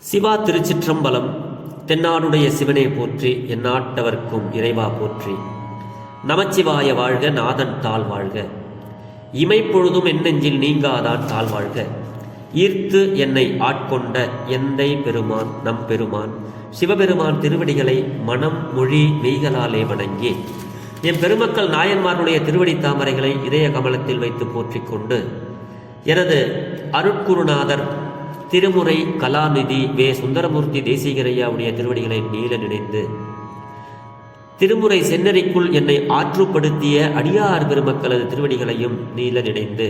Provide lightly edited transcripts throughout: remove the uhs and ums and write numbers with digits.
சிவா திருச்சிற்றம்பலம். தென்னாடுடைய சிவனே போற்றி, எந்நாட்டவர்க்கும் இறைவா போற்றி. நமச்சிவாய வாழ்க, நாதன் தாழ் வாழ்க. இமைப்பொழுதும் என்னெஞ்சில் நீங்காதான் தாழ் வாழ்க. ஈர்த்து என்னை ஆட்கொண்ட எந்தை பெருமான் நம் பெருமான் சிவபெருமான் திருவடிகளை மனம் மொழி மெய்களாலே வணங்கி என் பெருமக்கள் நாயன்மாருடைய திருவடி தாமரைகளை இதய கமலத்தில் வைத்து போற்றிக் கொண்டு எனது அருட்குருநாதர் திருமுறை கலாநிதி வே சுந்தரமூர்த்தி தேசிகரையாவுடைய திருவடிகளை நீல நினைந்து திருமுறை சென்னறிக்குள் என்னை ஆற்றுப்படுத்திய அடியார் பெருமக்களது திருவடிகளையும் நீல நினைந்து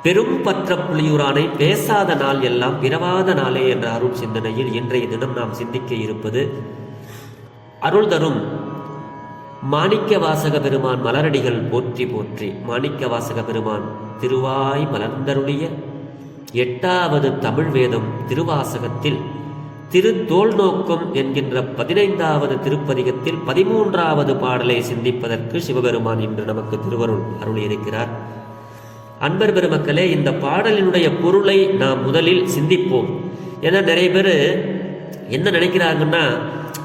பெரும் பற்ற புலியூரானை பேசாத நாள் எல்லாம் பிறவாத நாளே என்ற அருள் சிந்தனையில் இன்றைய தினம் நாம் சிந்திக்க இருப்பது அருள் தரும் மாணிக்க வாசக பெருமான் மலரடிகள் போற்றி போற்றி. மாணிக்க வாசக பெருமான் திருவாய் மலர்ந்தருளிய 8வது தமிழ் வேதம் திருவாசகத்தில் திருத்தோல் நோக்கம் என்கின்ற 15வது திருப்பதிகத்தில் 13வது பாடலை சிந்திப்பதற்கு சிவபெருமான் இன்று நமக்கு திருவருள் அருளியிருக்கிறார். அன்பர் பெருமக்களே, இந்த பாடலினுடைய பொருளை நாம் முதலில் சிந்திப்போம். ஏன்னா நிறைய பேர் என்ன நினைக்கிறாங்கன்னா,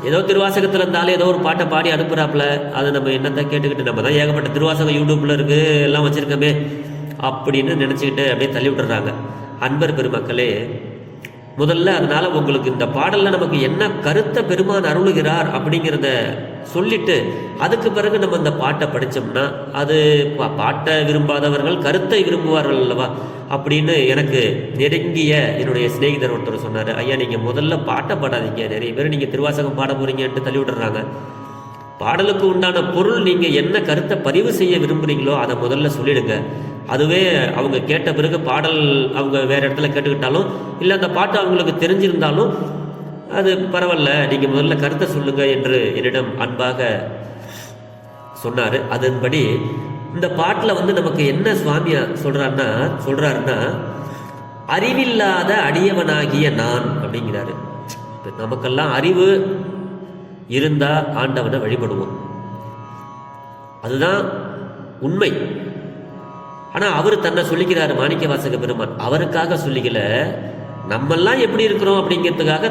ஏதோ திருவாசகத்தில் இருந்தாலும் ஏதோ ஒரு பாட்டை பாடி அனுப்புகிறாப்புல, அதை நம்ம என்னத்தை கேட்டுக்கிட்டு நம்ம தான் ஏகப்பட்ட திருவாசகம் யூடியூப்பில் இருக்குது எல்லாம் வச்சுருக்கோமே அப்படின்னு நினச்சிக்கிட்டு அப்படியே தள்ளி விட்டுறாங்க. அன்பர் பெருமக்களே, முதல்ல அதனால் உங்களுக்கு இந்த பாடலில் நமக்கு என்ன கருத்தை பெருமான் அருளுகிறார் அப்படிங்கிறத சொல்லிட்டு அதுக்கு பிறகு நம்ம இந்த பாட்டை படித்தோம்னா அது பாட்டை விரும்பாதவர்கள் கருத்தை விரும்புவார்கள் அல்லவா அப்படின்னு எனக்கு நெருங்கிய என்னுடைய சிநேகிதர் ஒருத்தர் சொன்னார். ஐயா, நீங்கள் முதல்ல பாட்டை பாடாதீங்க, நிறைய பேர் நீங்கள் திருவாசகம் பாட போகிறீங்கன்ட்டு தள்ளி விட்டுறாங்க. பாடலுக்கு உண்டான பொருள் நீங்கள் என்ன கருத்தை பதிவு செய்ய விரும்புகிறீங்களோ அதை முதல்ல சொல்லிடுங்க. அதுவே அவங்க கேட்ட பிறகு பாடல் அவங்க வேறு இடத்துல கேட்டுக்கிட்டாலும் இல்லை அந்த பாட்டு அவங்களுக்கு தெரிஞ்சிருந்தாலும் அது பரவாயில்ல, நீங்கள் முதல்ல கருத்தை சொல்லுங்க என்று என்னிடம் அன்பாக சொன்னார். அதன்படி இந்த பாட்டில் நமக்கு என்ன சுவாமியா சொல்கிறாருன்னா அறிவில்லாத அடியவனாகிய நான் அப்படிங்கிறாரு. நமக்கெல்லாம் அறிவு இருந்தால் ஆண்டவனை வழிபடுவோம், அதுதான் உண்மை. ஆனால் அவர் தன்னை சொல்லிக்கிறார் மாணிக்க வாசக பெருமான். அவருக்காக சொல்லிக்கல, நம்மெல்லாம் எப்படி இருக்கிறோம் அப்படிங்கிறதுக்காக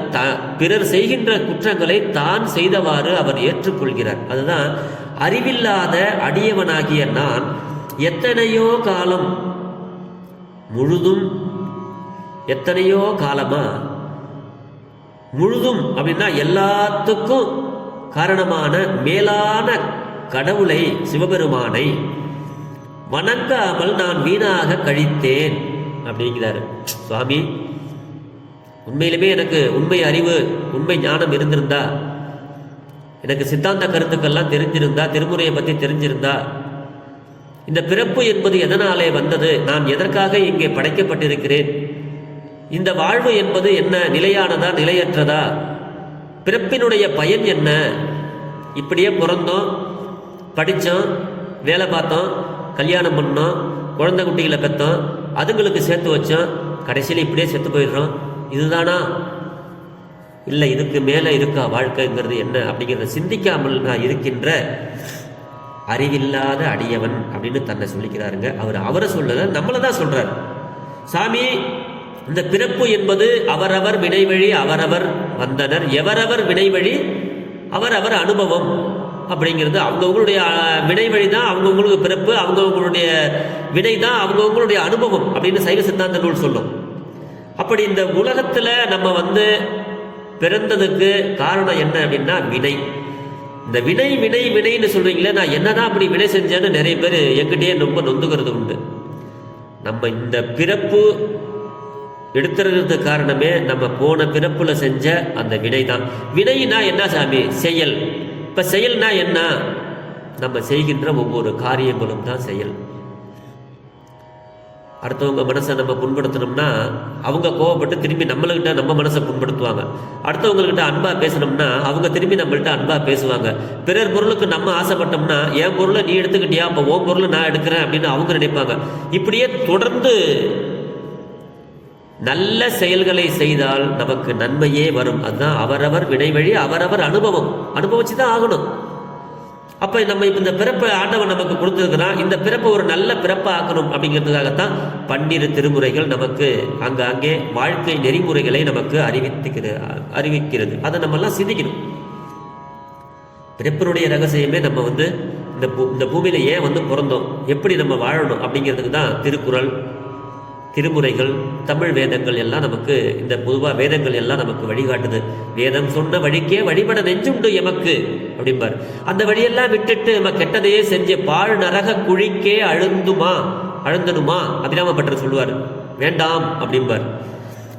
பிறர் செய்கின்ற குற்றங்களை தான் செய்தவாறு அவர் ஏற்றுக்கொள்கிறார். அதுதான் அறிவில்லாத அடியவனாகிய நான் எத்தனையோ காலம் முழுதும், எத்தனையோ காலமா முழுதும் அப்படின்னா எல்லாத்துக்கும் காரணமான மேலான கடவுளை சிவபெருமானை வணங்காமல் நான் வீணாக கழித்தேன் அப்படிங்கிறாரு சுவாமி. உண்மையிலுமே எனக்கு உண்மை அறிவு உண்மை ஞானம் இருந்திருந்தா, எனக்கு சித்தாந்த கருத்துக்கள்லாம் தெரிஞ்சிருந்தா, திருமுறையை பற்றி தெரிஞ்சிருந்தா, இந்த பிறப்பு என்பது எதனாலே வந்தது, நான் எதற்காக இங்கே படைக்கப்பட்டிருக்கிறேன், இந்த வாழ்வு என்பது என்ன, நிலையானதா நிலையற்றதா, பிறப்பினுடைய பயன் என்ன, இப்படியே பிறந்தோம், படித்தோம், வேலை பார்த்தோம், கல்யாணம் பண்ணோம், குழந்தை குட்டிகளை பெற்றோம், அதுங்களுக்கு சேர்த்து வச்சோம், கடைசியில் இப்படியே செத்து போயிடுறோம், இதுதானா, இல்லை இதுக்கு மேலே இருக்கா வாழ்க்கைங்கிறது என்ன அப்படிங்கிறத சிந்திக்காமல் நான் இருக்கின்ற அறிவில்லாத அடியவன் அப்படின்னு தன்னை சொல்லிக்கிறாருங்க. அவரை சொல்லல, நம்மளை தான் சொல்றார். சாமி, இந்த பிறப்பு என்பது அவரவர் வினைவழி அவரவர் வந்தனர், எவரவர் வினைவழி அவரவர் அனுபவம் அப்படிங்கிறது. அவங்கவுங்களுடைய வினை தான் அவங்கவுங்களுக்கு பிறப்பு, அவங்கவுங்களுடைய வினை தான் அவங்கவுங்களுடைய அனுபவம் அப்படின்னு சைவ சித்தாந்த நூல் சொல்லும். அப்படி இந்த உலகத்தில் நம்ம பிறந்ததுக்கு காரணம் என்ன அப்படின்னா வினை. இந்த வினை வினை வினைன்னு சொல்றீங்களே, நான் என்னதான் அப்படி வினை செஞ்சேன்னு நிறைய பேர் எங்கிட்டே ரொம்ப நொந்துக்கிறது உண்டு. நம்ம இந்த பிறப்பு எடுத்துறதுக்கு காரணமே நம்ம போன பிறப்புல செஞ்ச அந்த வினை தான். வினைனா என்ன சாமி? செயல். இப்ப செயல்னா என்ன? நம்ம செய்கின்ற ஒவ்வொரு காரியங்களும் தான் செயல். அடுத்தவங்க மனசை நம்ம புண்படுத்தணும்னா அவங்க கோவப்பட்டு திரும்பி நம்மள்கிட்ட நம்ம மனசை புண்படுத்துவாங்க. அடுத்தவங்ககிட்ட அன்பா பேசணும்னா அவங்க திரும்பி நம்மள்கிட்ட அன்பா பேசுவாங்க. பிறர் பொருளுக்கு நம்ம ஆசைப்பட்டோம்னா என் பொருளை நீ எடுத்துக்கிட்டியா, அப்போ உன் பொருளை நான் எடுக்கிறேன் அப்படின்னு அவங்க நினைப்பாங்க. இப்படியே தொடர்ந்து நல்ல செயல்களை செய்தால் நமக்கு நன்மையே வரும். அதுதான் அவரவர் வினை வழி அவரவர் அனுபவம். அனுபவிச்சுதான் ஆகணும். அப்போ நம்ம இப்போ இந்த பிறப்பை ஆண்டவன் நமக்கு கொடுத்துருக்கிறான். இந்த பிறப்பை ஒரு நல்ல பிறப்பை ஆக்கணும் அப்படிங்கிறதுக்காகத்தான் 12 திருமுறைகள் நமக்கு அங்கே வாழ்க்கை நெறிமுறைகளை நமக்கு அறிவிக்கிறது. அதை நம்மெல்லாம் சிந்திக்கணும். பிறப்பினுடைய ரகசியமே நம்ம இந்த பூமியில ஏன் பிறந்தோம், எப்படி நம்ம வாழணும் அப்படிங்கிறதுக்கு தான் திருக்குறள், திருமுறைகள், தமிழ் வேதங்கள் எல்லாம் நமக்கு, இந்த பொதுவாக வேதங்கள் எல்லாம் நமக்கு வழிகாட்டுது. வேதம் சொன்ன வழிக்கே வழிபட நெஞ்சுண்டு எமக்கு அப்படிம்பார். அந்த வழியெல்லாம் விட்டுட்டு நம்ம கெட்டதையே செஞ்ச பாழ் நரக குழிக்கே அழுந்தனுமா அபிராமப்பட்டர் சொல்லுவார். வேண்டாம் அப்படிம்பார்.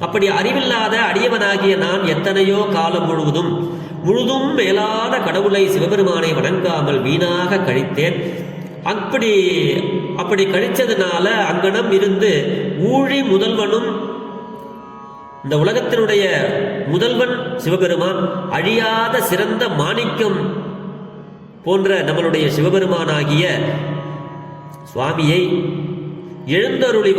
அப்படி அறிவில்லாத அடியவனாகிய நான் எத்தனையோ காலம் முழுதும் மேலான கடவுளை சிவபெருமானை வணங்காமல் வீணாக கழித்தேன். அப்படி கழிச்சதுனால அங்கனம் இருந்து ஊழி முதல்வனும், இந்த உலகத்தினுடைய முதல்வன் சிவபெருமான், அழியாத சிறந்த மாணிக்கம் போன்ற நம்மளுடைய சிவபெருமானாகிய சுவாமியை எழுந்தருளி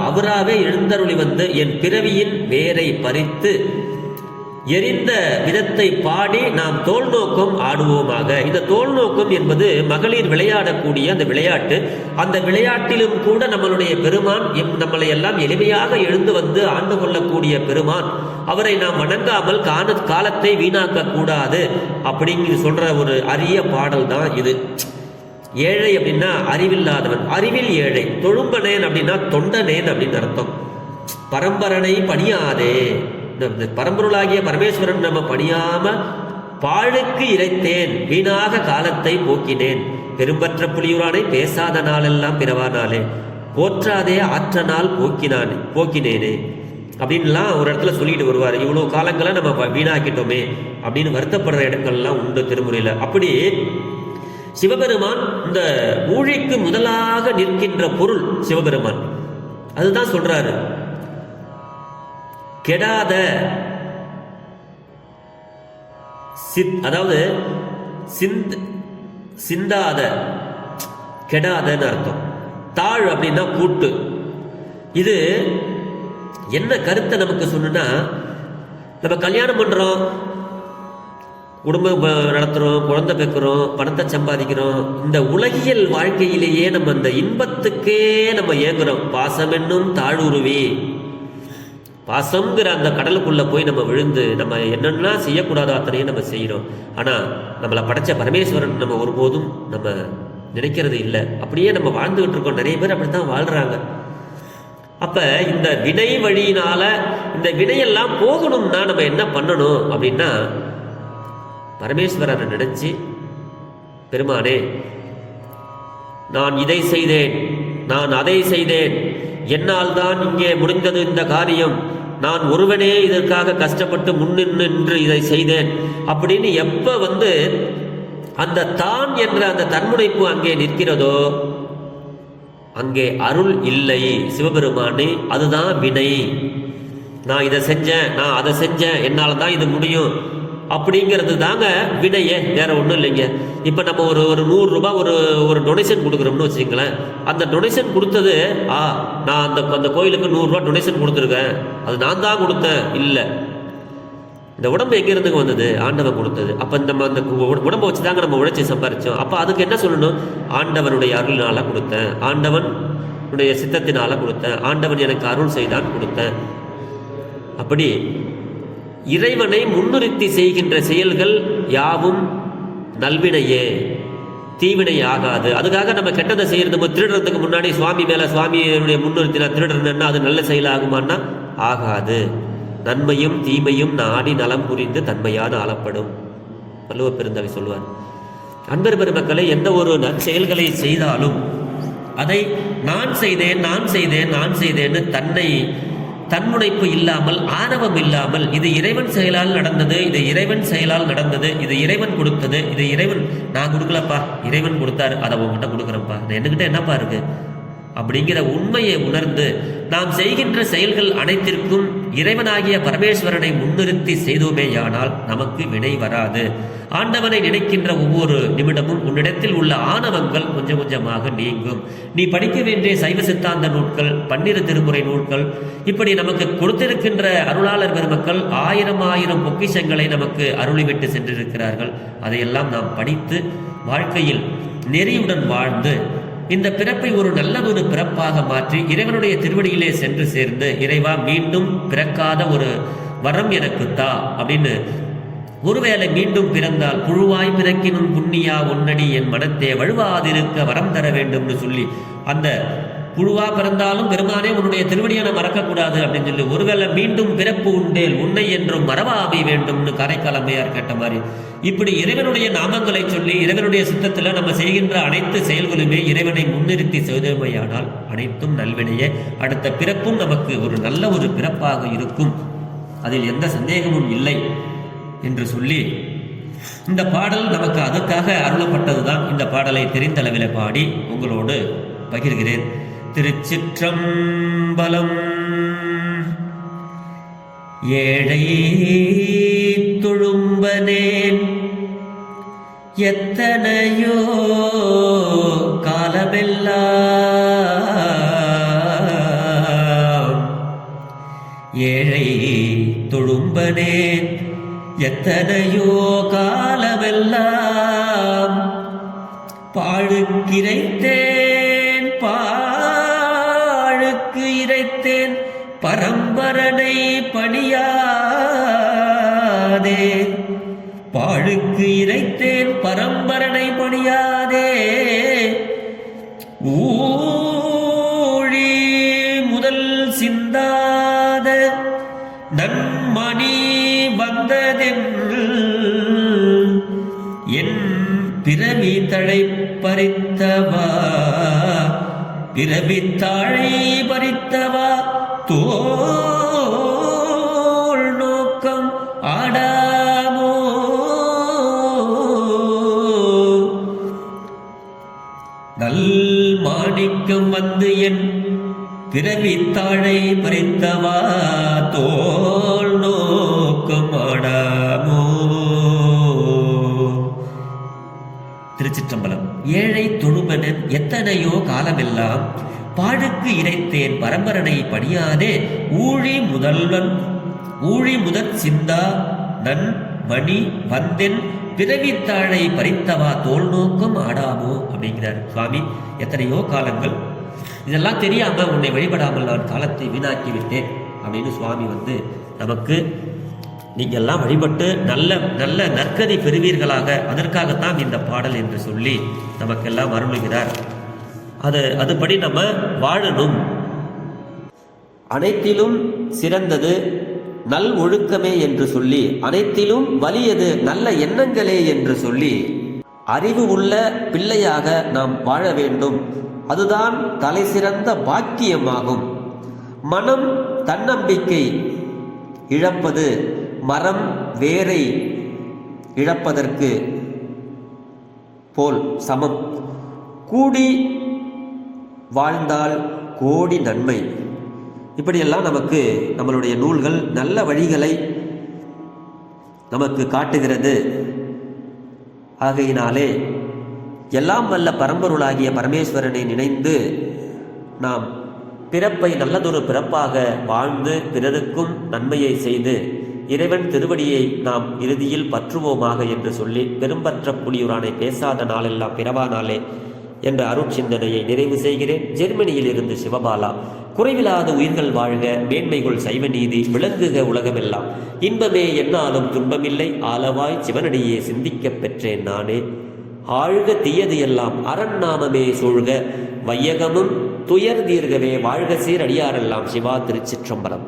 அவராகவே எழுந்தருளி என் பிறவியின் வேரை பறித்து எரிந்த விதத்தை பாடி நாம் தோல் நோக்கம் ஆடுவோமாக. இந்த தோல் நோக்கம் என்பது மகளிர் விளையாடக்கூடிய அந்த விளையாட்டு. அந்த விளையாட்டிலும் கூட நம்மளுடைய பெருமான் நம்மளை எல்லாம் எளிமையாக எழுந்து ஆண்டு கொள்ளக்கூடிய பெருமான், அவரை நாம் வணங்காமல் காலத்தை வீணாக்க கூடாது அப்படிங்கிற சொல்ற ஒரு அரிய பாடல் தான் இது. ஏழை அப்படின்னா அறிவில்லாதவன், அறிவில் ஏழை. தொழும்பனேன் அப்படின்னா தொண்டனேன் அப்படின்னு அர்த்தம். பரம்பரனை பணியாதே, பரம்பொருளாகிய பரமேஸ்வரன் நம்ம பணியாம பாழுக்கு இறைத்தேன், வீணாக காலத்தை போக்கினேன். பெரும்பற்ற புலியூரானை பேசாத நாளெல்லாம் பிறவானாலே, போற்றாதே ஆற்றனால் போக்கினேனே அப்படின்லாம் ஒரு இடத்துல சொல்லிட்டு வருவார். இவ்வளோ காலங்களை நம்ம வீணாக்கிட்டோமே அப்படின்னு வருத்தப்படுற இடங்கள்லாம் உண்டு திருமுறையில். அப்படி சிவபெருமான் இந்த ஊழிக்கு முதலாக நிற்கின்ற பொருள் சிவபெருமான். அதுதான் சொல்றாரு, கெடாத அதாவது சிந்தாத, கெடாதன்னு அர்த்தம். தாழ் அப்படின்னா கூட்டு. இது என்ன கருத்தை நமக்கு சொன்னா, நம்ம கல்யாணம் பண்றோம், குடும்பம் நடத்துறோம், குழந்தை பெக்கிறோம், பணத்தை சம்பாதிக்கிறோம். இந்த உலகியல் வாழ்க்கையிலேயே நம்ம இந்த இன்பத்துக்கே நம்ம ஏங்குறோம். பாசம் என்னும் தாழ்வுருவி, பாசம்ங்கிற அந்த கடலுக்குள்ள போய் நம்ம விழுந்து நம்ம என்னென்னா செய்யக்கூடாத அத்தனையும் நம்ம செய்யறோம். ஆனா நம்மளை படைச்ச பரமேஸ்வரன் நம்ம ஒருபோதும் நம்ம நினைக்கிறது இல்லை. அப்படியே நம்ம வாழ்ந்துகிட்டு இருக்கோம். நிறைய பேர் அப்படித்தான் வாழ்றாங்க. அப்ப இந்த வினை வழியினால இந்த வினையெல்லாம் போகணும்னா நம்ம என்ன பண்ணணும் அப்படின்னா, பரமேஸ்வரனை நினைச்சு, பெருமானே நான் இதை செய்தேன், நான் அதை செய்தேன், என்னால் தான் இங்கே முடிந்தது இந்த காரியம், நான் ஒருவனே இதற்காக கஷ்டப்பட்டு முன்னின்று இதை செய்தேன் அப்படின்னு எப்ப அந்த தான் என்ற அந்த தன்முனைப்பு அங்கே நிற்கிறதோ அங்கே அருள் இல்லை சிவபெருமானே. அதுதான் வினை. நான் இதை செஞ்சேன், நான் அதை செஞ்சேன், என்னால் தான் இது முடியும் அப்படிங்கிறது தாங்க வினையே, வேற ஒன்றும் இல்லைங்க. இப்போ நம்ம ஒரு 100 ரூபாய் ஒரு டொனேஷன் கொடுக்குறோம்னு வச்சுங்களேன். அந்த டொனேஷன் கொடுத்தது நான் அந்த கோயிலுக்கு 100 ரூபா டொனேஷன் கொடுத்துருக்கேன், அது நான் தான் கொடுத்தேன் இல்லை. இந்த உடம்பு எங்கேருந்துங்க வந்தது? ஆண்டவன் கொடுத்தது. அப்போ நம்ம அந்த உடம்பை வச்சு தாங்க நம்ம உழைச்சி சம்பாரித்தோம். அப்போ அதுக்கு என்ன சொல்லணும்? ஆண்டவனுடைய அருளினால கொடுத்தேன், ஆண்டவனுடைய சித்தத்தினால கொடுத்தேன், ஆண்டவன் எனக்கு அருள் செய்தான் கொடுத்தேன். அப்படி இறைவனை முன்னிறுத்தி செய்கின்ற செயல்கள் யாவும் நல்வினையே, தீவினை ஆகாது. அதுக்காக நம்ம கெட்டதை செய்யறது, திருடுறதுக்கு முன்னாடி சுவாமி மேல சுவாமியுடைய முன்னிறுத்தி நான் திருடுறேன்னா அது நல்ல செயல் ஆகுமான்னா ஆகாது. நன்மையும் தீமையும் நாடி நலம் புரிந்து தன்மையான ஆளப்படும். வள்ளுவ பெருந்தகை சொல்வார். அன்பர் பெருமக்களை, எந்த ஒரு நற்செயல்களை செய்தாலும் அதை நான் செய்தேன்னு தன்முனைப்பு இல்லாமல், ஆணவம் இல்லாமல், இது இறைவன் செயலால் நடந்தது, இது இறைவன் செயலால் நடந்தது, இது இறைவன் கொடுத்தது, இது இறைவன், நான் கொடுக்கலப்பா, இறைவன் கொடுத்தாரு, அதை உங்ககிட்ட கொடுக்குறேன்ப்பா, என்கிட்ட என்னப்பா இருக்கு, அப்படிங்கிற உண்மையை உணர்ந்து நாம் செய்கின்ற செயல்கள் அனைத்திற்கும் இறைவனாகிய பரமேஸ்வரனை முன்னிறுத்தி செய்தோமேயானால் நமக்கு வினை வராது. ஆண்டவனை நினைக்கின்ற ஒவ்வொரு நிமிடமும் உன்னிடத்தில் உள்ள ஆணவங்கள் கொஞ்சம் கொஞ்சமாக நீங்கும். நீ படிக்க வேண்டிய சைவ சித்தாந்த நூல்கள், 12 திருமுறை நூல்கள், இப்படி நமக்கு கொடுத்திருக்கின்ற அருளாளர் பெருமக்கள் ஆயிரம் பொக்கிஷங்களை நமக்கு அருளிவிட்டு சென்றிருக்கிறார்கள். அதையெல்லாம் நாம் படித்து வாழ்க்கையில் நெறியுடன் வாழ்ந்து இந்த பிறப்பை ஒரு நல்ல ஒரு பிறப்பாக மாற்றி இறைவனுடைய திருவடியிலே சென்று சேர்ந்து, இறைவா மீண்டும் பிறக்காத ஒரு வரம் எனக்கு தா அப்படின்னு, ஒருவேளை மீண்டும் பிறந்தால் புழுவாய் பிறக்கினும் புண்ணியா உன்னடி என் மனத்தே வழுவாதிருக்க வரம் தர வேண்டும்னு சொல்லி, அந்த புழுவா பிறந்தாலும் பெருமானே உன்னுடைய திருவடியை மறக்கக்கூடாது அப்படின்னு சொல்லி, ஒருவேளை மீண்டும் பிறப்பு உண்டேல் உன்னை என்றும் மறவாமை வேண்டும்னு காரைக்கால் அம்மையார் கேட்ட மாதிரி, இப்படி இறைவனுடைய நாமங்களை சொல்லி இறைவனுடைய சித்தத்தில் நம்ம செய்கின்ற அனைத்து செயல்களுமே இறைவனை முன்னிறுத்தி செய்தமையானால் அனைத்தும் நல்வினையே. அடுத்த பிறப்பும் நமக்கு ஒரு நல்ல ஒரு பிறப்பாக இருக்கும், அதில் எந்த சந்தேகமும் இல்லை என்று சொல்லி இந்த பாடல் நமக்கு அதுக்காக அருளப்பட்டதுதான். இந்த பாடலை தெரிந்தளவில் பாடி உங்களோடு பகிர்கிறேன். திருச்சிற்றம்பலம். ஏழை தொழும்பனேன் எத்தனையோ காலமெல்லாம், ஏழை தொழும்பனேன் எத்தனையோ காலமெல்லாம், பாழுக்கிரைத்தேன் பாழுக்கு இறைத்தேன் பரம்பரனை பணியாதே, பாழுக்கு இறைத்தேன் பரம்பரனை பணியாதே, ஊழி முதல் சிந்தாத நன்மணி வந்ததென்று என் பிறவி தழை பறித்தவா, பிறவி தாழை பறித்தவா, தோள் நோக்கம் ஆடாமோ, நல் மாணிக்கம் வந்து என் பிறவி தாழை பறித்தவா, தோள் நோக்கம் ஆடாமோ. திருச்சிற்றம்பலம். ஏழை தொழுமனன் எத்தனையோ காலமெல்லாம், பாழுக்கு இறைத்தேன் பரம்பரனை பணியாதே, ஊழி முதற் சிந்தா நன் மணி வந்தென் பிறவித்தாழை பறித்தவா, தோல் நோக்கம் ஆடாமோ அப்படிங்கிறார் சுவாமி. எத்தனையோ காலங்கள் இதெல்லாம் தெரியாம உன்னை வழிபடாமல் நான் காலத்தை வீணாக்கி விட்டேன் அப்படின்னு சுவாமி நமக்கு நீங்கள்லாம் வழிபட்டு நல்ல நல்ல நற்கதி பெறுவீர்களாக, அதற்காகத்தான் இந்த பாடல் என்று சொல்லி நமக்கெல்லாம் அருளுகிறார். அதுபடி நம்ம வாழணும். அனைத்திலும் சிறந்தது நல் ஒழுக்கமே என்று சொல்லி, அனைத்திலும் வலியது நல்ல எண்ணங்களே என்று சொல்லி, அறிவு உள்ள பிள்ளையாக நாம் வாழ வேண்டும். அதுதான் தலை சிறந்த பாக்கியமாகும். மனம் தன்னம்பிக்கை இழப்பது மரம் வேரை இழப்பதற்கு போல் சமம். கூடி வாழ்ந்தால் கோடி நன்மை. இப்படியெல்லாம் நமக்கு நம்மளுடைய நூல்கள் நல்ல வழிகளை நமக்கு காட்டுகிறது. ஆகையினாலே எல்லாம் வல்ல பரம்பொருளாகிய பரமேஸ்வரனை நினைந்து நாம் பிறப்பை நல்லதொரு பிறப்பாக வாழ்ந்து பிறருக்கும் நன்மையை செய்து இறைவன் திருவடியை நாம் இறுதியில் பற்றுவோமாக என்று சொல்லி, பெரும்பற்ற புலியூரானை பேசாத நாளெல்லாம் பிறவா நாளே என்ற அருட்சிந்தனையை நிறைவு செய்கிறேன். ஜெர்மனியில் இருந்து சிவபாலா. குறைவில்லாத உயிர்கள் வாழ்க, மேன்மைகள் சைவ நீதி விளங்குக உலகமெல்லாம், இன்பமே என்னாலும் துன்பமில்லை, ஆலவாய் சிவனடியே சிந்திக்கப் பெற்றேன் நானே. ஆழ்க தீயது எல்லாம் அரண்நாமமே சூழ்க, வையகமும் துயர் தீர்கவே வாழ்க சீர் அடியாரெல்லாம். சிவா. திருச்சிற்றம்பலம்.